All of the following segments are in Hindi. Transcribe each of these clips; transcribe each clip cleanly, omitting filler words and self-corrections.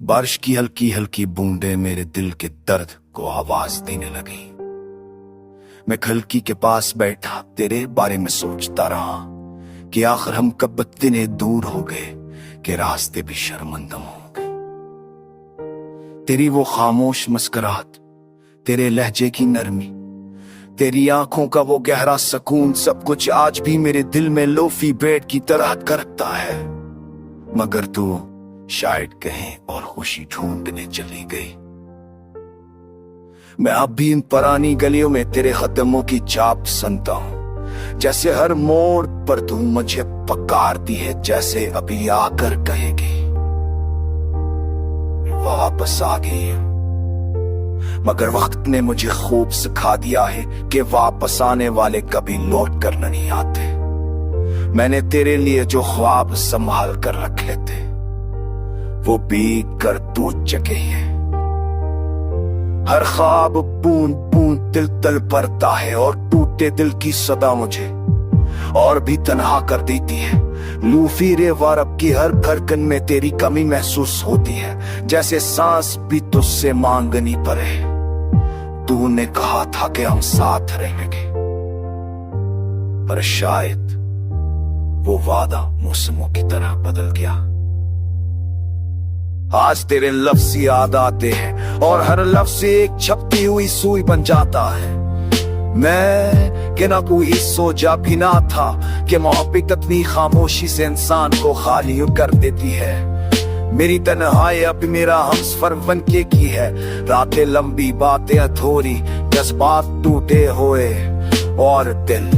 बारिश की हल्की हल्की बूंदें मेरे दिल के दर्द को आवाज देने लगी। मैं खिड़की के पास बैठा तेरे बारे में सोचता रहा कि आखिर हम कब इतने दूर हो गए कि रास्ते भी शर्मिंदा हो गए। तेरी वो खामोश मुस्कुराहट, तेरे लहजे की नरमी, तेरी आंखों का वो गहरा सुकून, सब कुछ आज भी मेरे दिल में लोफी बेड की तरह करता है। मगर तू शायद कहीं और खुशी ढूंढने चली गई। मैं अब भी इन पुरानी गलियों में तेरे कदमों की चाप सुनता हूं, जैसे हर मोड़ पर तू मुझे पुकारती है, जैसे अभी आकर कहेगी वापस आ गई। मगर वक्त ने मुझे खूब सिखा दिया है कि वापस आने वाले कभी लौट कर नहीं आते। मैंने तेरे लिए जो ख्वाब संभाल कर रखे थे वो बीत कर टूट चुके हैं। हर ख्वाब बूंद बूंद दिल तल पड़ता है और टूटे दिल की सदा मुझे और भी तन्हा कर देती है। लूफी रे वारब की हर धड़कन में तेरी कमी महसूस होती है, जैसे सांस भी तुझसे मांगनी पड़े। तूने कहा था कि हम साथ रहेंगे, पर शायद वो वादा मौसमों की तरह बदल गया। आज तेरे लफ्ज़ याद आते हैं और हर लफ्ज़ एक छपती हुई सुई बन जाता है। मैं कि ना कोई सोचा भी ना था कि मोहब्बत अपनी खामोशी से इंसान को खाली कर देती है। मेरी तन्हाई अब मेरा हमसफर बन के की है। रातें लंबी, बातें अधूरी, जज्बात टूटे हुए और दिल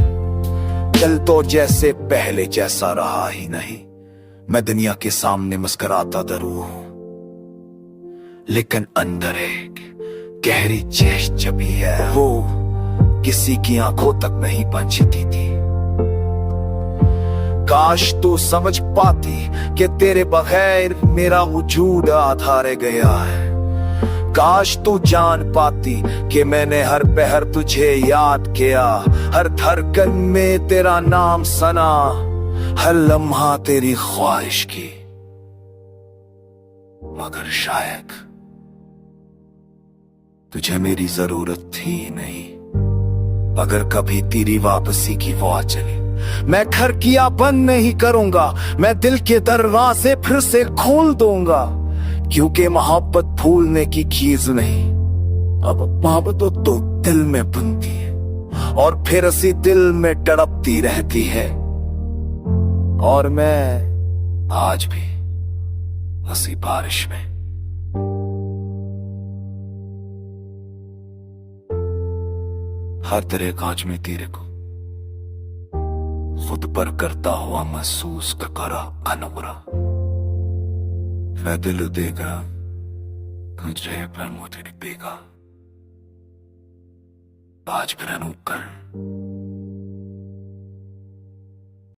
तो जैसे पहले जैसा रहा ही नहीं। मैं दुनिया के सामने मुस्कुराता जरूर हूं, लेकिन अंदर एक गहरी चेश छपी है, वो किसी की आंखों तक नहीं पहुंचती थी। काश तू समझ पाती कि तेरे बगैर मेरा वजूद आधा रह गया है। काश तू जान पाती कि मैंने हर पहर तुझे याद किया, हर धड़कन में तेरा नाम सना, हर लम्हा तेरी ख्वाहिश की। मगर शायद तुझे मेरी जरूरत थी नहीं। अगर कभी तेरी वापसी की वाह चली, मैं खिड़कियां बंद नहीं करूंगा, मैं दिल के दरवाजे फिर से खोल दूंगा, क्योंकि मोहब्बत भूलने की चीज नहीं। अब मोहब्बत तो दिल में बनती है और फिर इसी दिल में तड़पती रहती है। और मैं आज भी हंसी बारिश में हर तरह कांच में तेरे को खुद पर करता हुआ महसूस करा अनवरा। मैं दिल देगा तुझे पर मुझे बेगा आज फिर कर